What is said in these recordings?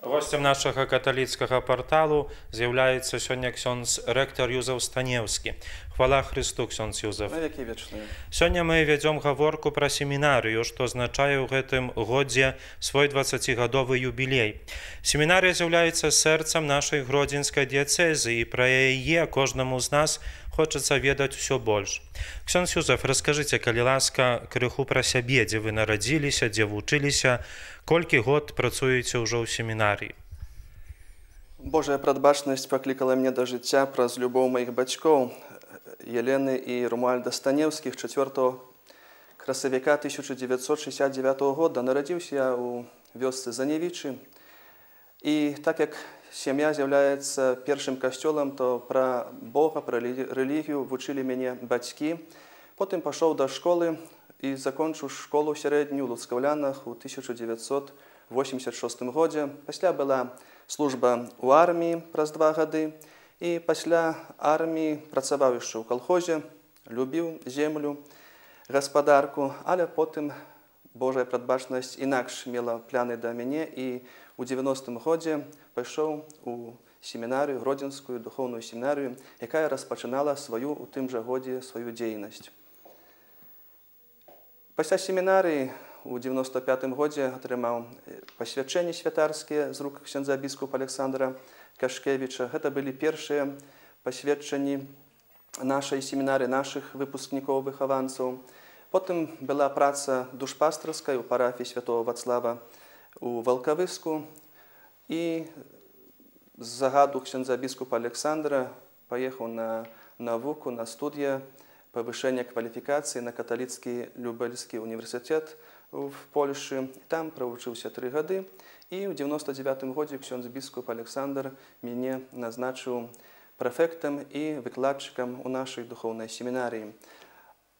Гостем нашага каталіцкага парталу з'яўляецца сёння ксёндз рэктар Юзеф Станеўскі. Хвала Христу, ксёндз Юзеф. На векі вечныя. Сёння мы вядзём гаворку пра семінарыю, што азначае ў гэтым годзе свой 20-гадовы юбілей. Семінарыя з'яўляецца сэрцам нашай гродзенскай дыяцэзы, і пра яе кожнаму з нас хочацца ведаць усё больш. Ксёндз Юзеф, раскажыце, калі ласка, крыху пра сябе, дзе вы нарадзіліся, дзе вучыліся, колькі год працуеце ўжо ў семінарыі? Божая прадбачнасць паклікала мне да жыцця праз любоў маіх бацькоў, Елены і Румуальда Станеўскіх, 4 красавіка 1969 года. Нарадзіўся я ў вёсцы Заневічы. І так як сям'я з'яўляецца першым касцёлам, то пра Бога, пра рэлігію вучылі мяне бацькі. Потым пашоў да школы і закончыў школу сярэднюю ў Луцкаўлянах у 1986 годзе. Пасля была служба ў арміі праз 2 гады. І пасля арміі працаваў яшчэ ў калхозе, любіў землю, гаспадарку, але потым Божая прадбачнасць інакш мела пляны да мяне, і ў 90-м годзе пайшоў у семінарыю, гродзенскую духоўную семінарыю, якая распачынала сваю ў тым жа годзе сваю дзейнасць. Пасля семінарыі у 95-м годзе атрымаў пасвячэнні святарскія з рук ксяндза біскупа Александра Кашкевіча. Гэта былі першыя пасведчанні нашай семінарыі, нашых выпускнікоў-выхаванцаў. Потым была праца душпастарская ў парафіі святого Вацлава у Валкавыску. І з загаду ксяндза біскупа Александра паехаў на навуку, на студыя павышэння кваліфікацыі на каталіцкі Любельскі універсітэт в Польшы. Там правучыўся 3 гады. І ў 99-м годзе ксёндз біскуп Александр мяне назначыў прэфектам і выкладчыкам у нашай духоўнай семінарыі.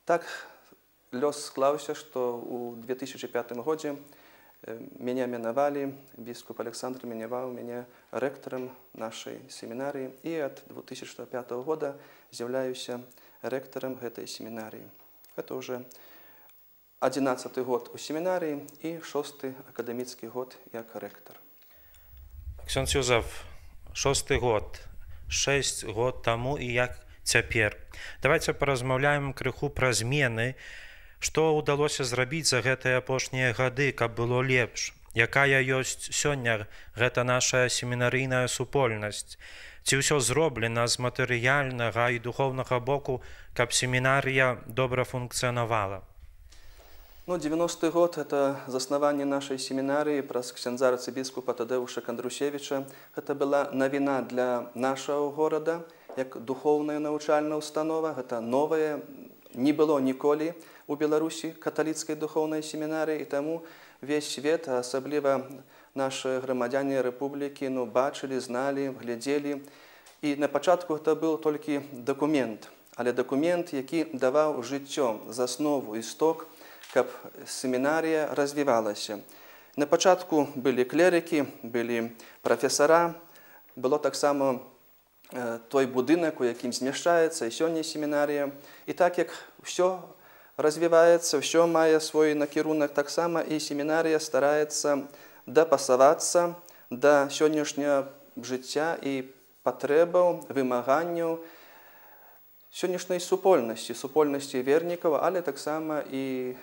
Так лёс склаўся, што ў 2005 годзе мяне менавалі, біскуп Александр менаваў мяне рэктарам нашай семінарыі, і ад 2005 года з'яўляюся рэктарам гэтай семінарыі. Гэта ўжо 11-й год у семінарыі і 6-й акадэміцкі год як рэктар. Ксёндз Юзеф, 6-й год, 6 год таму і як цяпер. Давайце паразмаўляем крыху пра змены, што ўдалося зрабіць за гэтыя апошнія гады, каб было лепш. Якая ёсць сёння гэта наша семінарыйная супольнасць? Ці ўсё зроблена з матэрыяльнага і духоўнага боку, каб семінарыя добра функцыянавала? 90-й год – это заснаванне нашай семінарыі праз ксяндза арцыбіскупа Тадэуша Кандрусевіча. Гэта была навіна для нашага горада, як духоўная навучальная установа. Гэта новая, не было ніколі у Беларусі каталіцкай духоўнай семінарыі, і таму весь свет, асабліва нашы грамадзяне рэпублікі, бачылі, зналі, глядзелі. І на пачатку гэта быў толькі дакумент, але дакумент, які даваў жыццё, заснову, істок, каб семінарія развівалася. На пачатку былі клерыкі, былі прафесара, было таксама той будынак, у якім змяшчаецца і сёння семінарія. І так як ўсё развіваецца, ўсё мае свой накірунак, таксама і семінарія стараецца дапасавацца да сённяшняга жыцця і патрэбаў, вымаганняў сённяшняй супольнасці вернікаў, але таксама і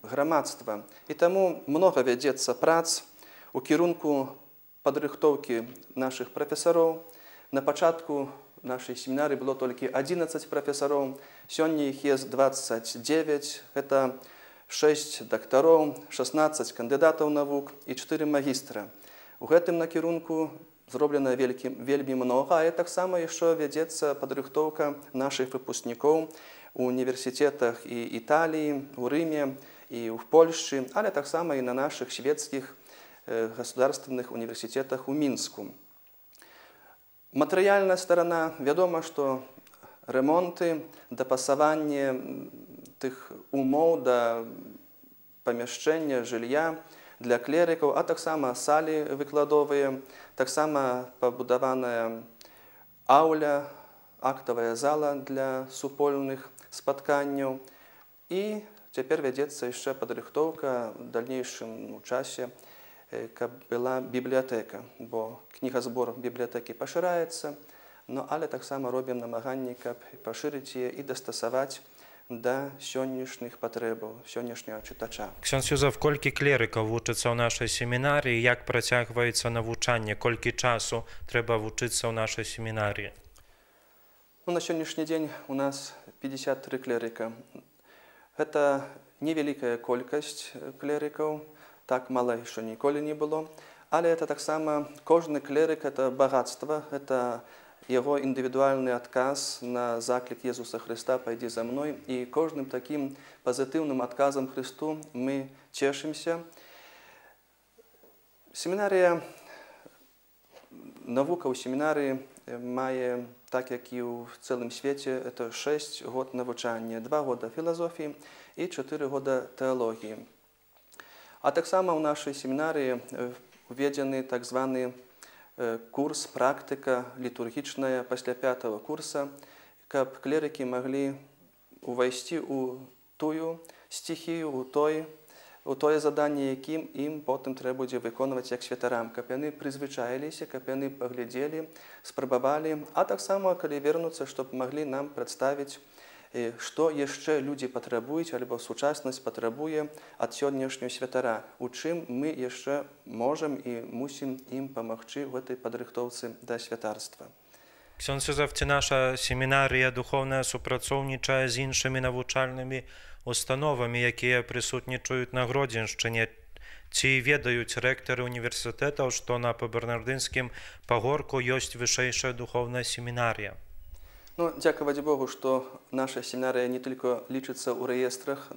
грамадства. І таму многа вядзецца прац у кірунку падрыхтоўкі нашых прафесароў. На пачатку нашай семінарыі было толькі 11 прафесароў, сёння іх есть 29, гэта 6 дактароў, 16 кандыдатаў навук і 4 магістра. У гэтым накірунку зроблена вельмі многа, а таксама яшчэ вядзецца падрыхтоўка нашых выпускнікоў у універсітэтах і Італіі, у Рыме, і ў Польшчы, але таксама і на нашых шведскіх государственных універсітэтах у Мінску. Матэрыяльная старана, вядома, што ремонты, дапасаванне тых умоў да памяшчэння, жылля для клерыкаў, а таксама салі выкладовыя, таксама пабудаваная аўля, актавая зала для супольных спатканняў. І цяпер вядзецца яшчэ падрыхтоўка ў дальнейшым часе каб была бібліятэка, бо кнігазбор бібліятэкі пашыраецца, але таксама робім намаганні, каб пашырыць яе і дастасаваць да сённяшніх патрэбаў, сённяшняга чытача. Ksiądz Józef, колькі клерыкаў вучыцца ў нашай семінарыі, як працягваецца навучанне, колькі часу трэба вучыцца ў нашай семінарыі? На сённяшні дзень у нас 53 клерыка. Гэта невялікая колькасць клерыкаў, так мала яшчэ ніколі не было, але это таксама кожны клерык, это багатства, это яго індывідуальны адказ на заклік Езуса Хрыста «Пайдзі за мной», і кожным такім пазітыўным адказам Хрысту мы цешымся. Семінарыя, навука ў семінарыі мае, так як і ў цэлым свеце, это 6 год навучання, 2 года філазофіі і 4 года тэалогіі. А таксама ў нашай семінарыі уведзены так званы курс, практыка літургічная пасля 5-го курса, каб клерыкі маглі увайсці ў тую стихію, у тое заданне, якім ім потым трэба будзе выконваць як святарам, каб яны прызвычаіліся, каб яны паглядзелі, спрабавалі, а таксама, калі вернуцца, щоб маглі нам прадставіць, што яшчэ людзі патрабуюць, альбо сучаснасць патрабуе ад сённяшняго святара, у чым мы яшчэ можам і мусім ім памагчы ў гэтай падрыхтоўцы да святарства. Ksiądz Józef, ці наша семінарыя духоўная супрацоўнічае з іншымі навучальнымі установамі, якія прысутнічаюць на Гродзеншчыне? Ці ведаюць рэктары універсітэтаў, што на Пабернардынскім пагорку ёсць вышэйшая духоўная семінарія? Дзякаваць Богу, што наша семінарыя не толькі лічыцца ў рэестрах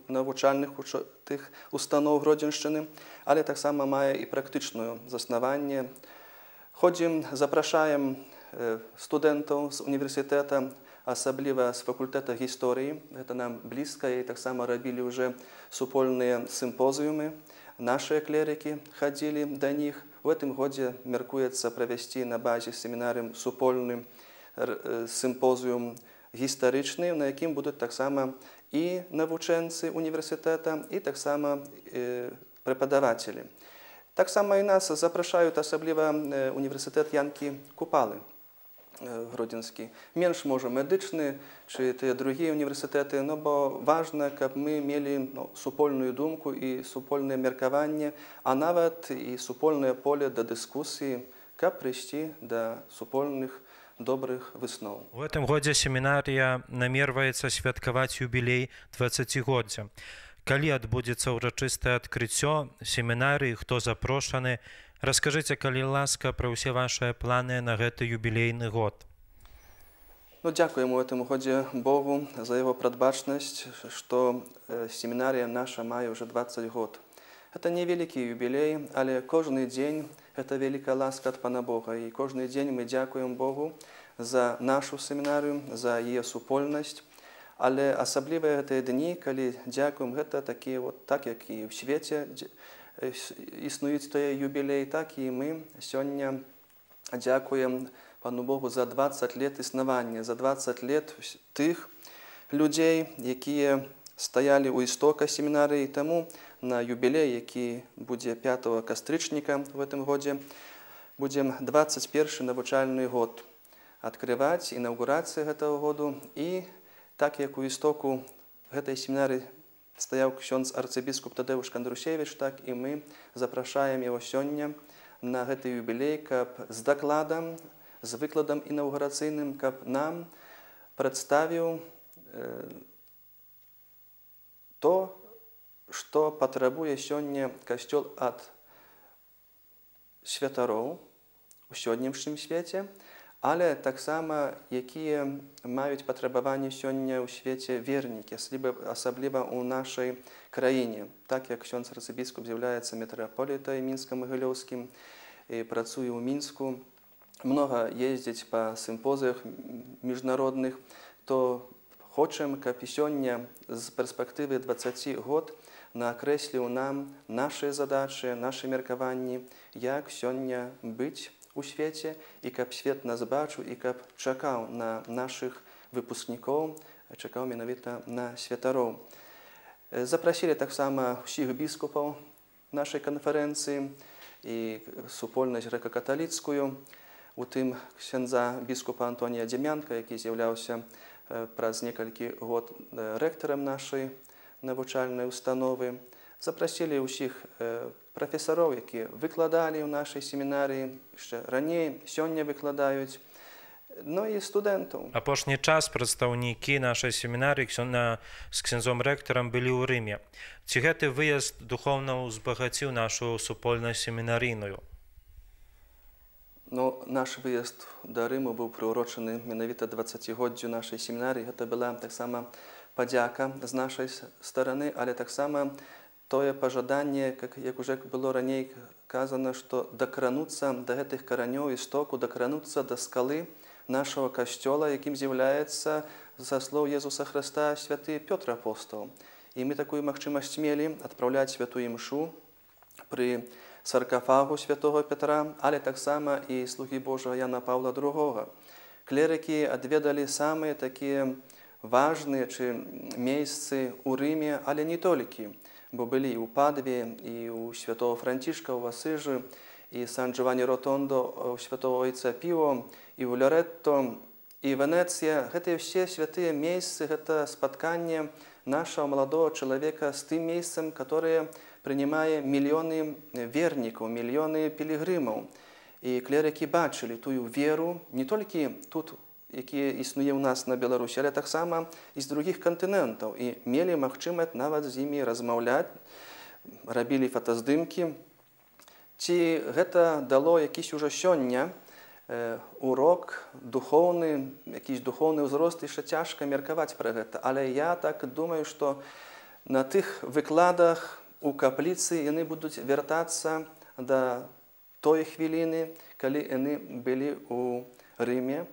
навучальных тых устаноў Гродзеншчыны, але таксама мае і практычнае заснаванне. Ходзім, запрашаем студэнтаў з універсітэта, асабліва з факультэта гісторыі. Гэта нам блізка, і таксама рабілі ўжо супольныя сімпозіумы. Нашыя клерыкі хадзілі да іх. У гэтым годзе мяркуецца правесці на базе семінарыі супольны сімпозіум гістарычны, на якім будуць таксама і навучэнцы універсітэта, і таксама преподавателі. Таксама і нас запрашаюць асабліва універсітэт Янкі Купалы гродзенскі. Менш, можа, медычны, чи тыя другія універсітэты, бо важна, каб мы мелі супольную думку і супольнае меркаванне, а нават і супольнае поле да дыскусіі, каб прыйсці да супольных добрых высноў. У гэтым годзе семінарія намерваецца святкаваць юбілей 20-годдзя. Калі адбудзецца ўрачыстае адкрыццё семінарыі, хто запрошаны? Раскажыце, калі ласка, пра ўсе вашыя планы на гэты юбілейны год. Дзякуем у гэтым годзе Богу за яго прадбачнасць, што семінарія наша мае ўжо 20 год. Гэта невялікі юбілей, але кожны дзень гэта вялікая ласка ад Пана Бога. І кожны дзень мы дзякуем Богу за нашу семінарыю, за яе супольнасць. Але асабліва гэтыя дні, калі дзякуем, гэта такія, так як і ў свеце існуюць тыя юбілеі, так і мы сёння дзякуем Пану Богу за 20 лет існавання, за 20 лет тых людзей, якія стаялі ў істока семінарыі. Таму на юбілей, які будзе 5 кастрычніка в гэтым годзе, будзем 21 навучальны год адкрываць, інаўгурацыя гэтага году. І так як у істоку гэтай семінарыі стаяў ксёндз арцыбіскуп Тадэуш Кандрусевіч, так і мы запрашаем яго сёння на гэты юбілей, каб з дакладам, з выкладам інаўгурацыйным, каб нам прадставіў то, што патрабуе сёння касцёл ад святароў у сённяшнім свеце, але таксама якія маюць патрабаванні сёння ў свеце вернікі, асабліва ў нашай краіне. Так як ксёндз арцыбіскуп з'яўляецца мітрапалітай мінска-магілёўскім і працуе ў Мінску, многа ездзіць па сімпозіях міжнародных, то хочам, каб і сёння з перспектывы 20 год накрэсліў нам нашыя задачы, нашы меркаванні, як сёння быць у свеце, і каб свет нас бачыў, і каб чакаў на нашых выпускнікоў, чакаў менавіта на святароў. Запрасілі таксама ўсіх біскупаў нашай канферэнцыі і супольнасць грэка-каталіцкую, у тым ксяндза біскупа Антонія Дземянка, які з'яўляўся праз некалькі год рэктарам нашай навучальнай установы. Запрасілі ўсіх прафесароў, якія выкладалі ў нашай семінарыі, яшчэ раней, сёння выкладаюць, ну і студэнтаў. Апошні час прадстаўнікі нашай семінарыі з ксяндзом рэктарам былі ў Рыме. Ці гэты выезд духоўна ўзбагаціў нашу супольнасць семінарыйную? Ну, наш выезд да Рыму быў прыўрочаны менавіта 20-годдзю нашай семінарыі. Гэта была таксама падзяка з нашай стараны, але таксама тое пажаданне, як уже было раней казана, што дакрануцца да гэтых каранёў істоку, дакрануцца да скалы нашага касцёла, якім з'яўляецца, са слоў Езуса Хрыста, святы Пётр апостол. І мы такую магчымасць мелі адпраўляць святую імшу пры саркафагу святого Петра, але таксама і слугі Божага Яна Паўла II. Клерыкі адведалі самыя такія важныя месцы ў Рыме, але не толькі, бо былі і ў Падве, і ў святого Францішка, ў Асыжы, і Сан-Джованні Ротондо, у святого Ойца Піо, і ў Лёретто, і Венецыя. Гэтыя ўсе святыя месцы, гэта спатканне нашага маладого чалавека з тым месцам, которое прынимае мільёны вернікаў, мільёны пілігрымаў. І клерыкі бачылі тую веру не толькі тут, якія існуе ў нас на Беларусі, але таксама і з другіх кантынентаў. І мелі магчымасць нават з імі размаўляць, рабілі фотаздымкі. Ці гэта дало якісь ужо сёння урок духоўны, якийсь духоўны ўзрост, яшчэ цяжка меркаваць пра гэта. Але я так думаю, што на тых выкладах у капліцы яны будуць вяртацца да той хвіліны, калі яны былі ў Рыме.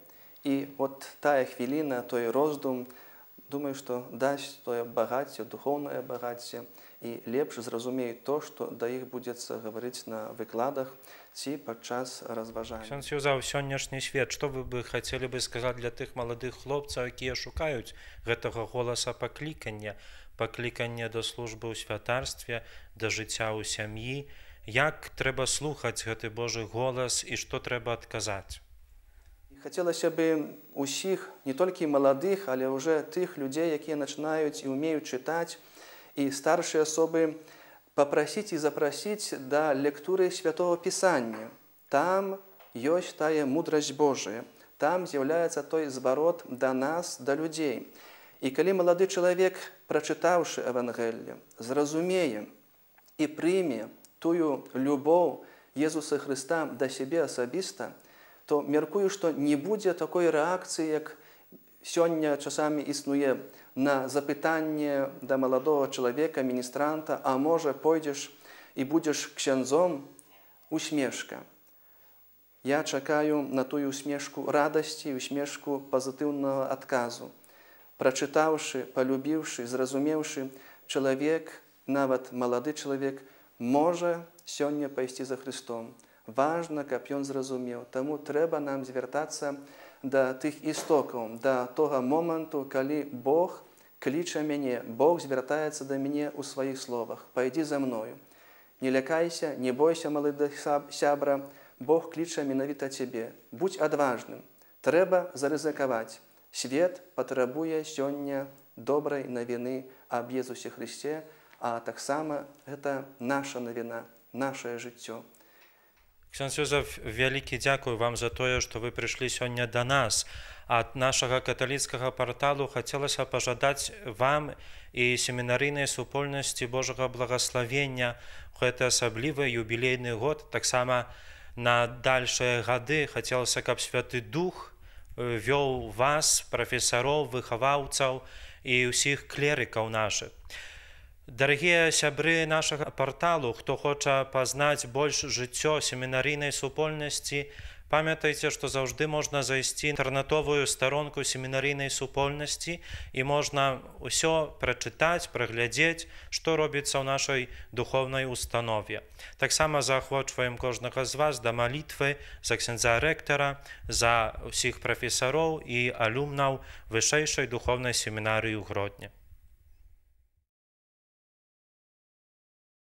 І от тая хвіліна, той роздум, думаю, што дасць тое багацце, духоўнае багацце, і лепш зразумеюць то, што да іх будзецца гаварыць на выкладах ці падчас разважання. Ксёндз Юзаў, сённяшні свет, што вы бы хацелі бы сказаць для тых маладых хлопцаў, якія шукаюць гэтага голаса паклікання да службы ў святарстве, да жыцця ў сям'і? Як трэба слухаць гэты Божы голас і што трэба адказаць? Хацелася бы усіх, не толькі маладых, але ўжо тых людзей, якія пачынаюць і ўмеюць чытаць, і старшыя асобы папрасіць і запрасіць да лектуры святого Пісання. Там ёсць тая мудрасць Божая, там з'яўляецца той зварот да нас, да людзей. І калі малады чалавек, прачытаўшы Евангелле, зразумее і прыме тую любоў Езуса Хрыста да сябе асабіста, то мяркую, што не будзе такой рэакцыі, як сёння часамі існуе на запытанне да маладога чалавека, міністранта, а можа пойдзеш і будзеш ксяндзом, усмешка. Я чакаю на тую усмешку радасці, усмешку пазітыўнага адказу. Прачытаўшы, палюбіўшы, зразумеўшы, чалавек, нават малады чалавек, можа сёння пайсці за Хрыстом. Важна, каб ён зразумеў. Таму трэба нам звяртацца да тых істокаў, да того моманту, калі Бог кліча мяне, Бог звяртаецца да мяне ў сваіх словах. Пайдзі за мною. Не лякайся, не бойся, малады сябра, Бог кліча менавіта цябе. Будзь адважным. Трэба зарызыкаваць. Свет патрабуе сёння добрай навіны аб Езусе Хрысце, а таксама гэта наша навіна, нашае жыццё. Ксёндз Юзеф, вялікі дзякуй вам за тое, што вы прыйшлі сёння да нас. Ад нашага каталіцкага парталу хацелася пажадаць вам і семінарыйнай супольнасці Божага благаславення ў гэты асаблівы юбілейны год. Таксама на дальшыя гады хацелася, каб Святы Дух вёў вас, прафесароў, выхаваўцаў і ўсіх клерыкаў нашых. Дарагія сябры нашага парталу, хто хоча пазнаць больш жыццё семінарыйнай супольнасці, памятайце, што заўжды можна зайсці на інтэрнэтовую старонку семінарыйнай супольнасці і можна ўсё прачытаць, праглядзець, што робіцца ў нашай духоўнай установе. Таксама заахвочваем кожнага з вас да малітвы за ксяндза рэктара, за ўсіх прафесароў і алюмнаў вышэйшай духоўнай семінарыі ў Гродні.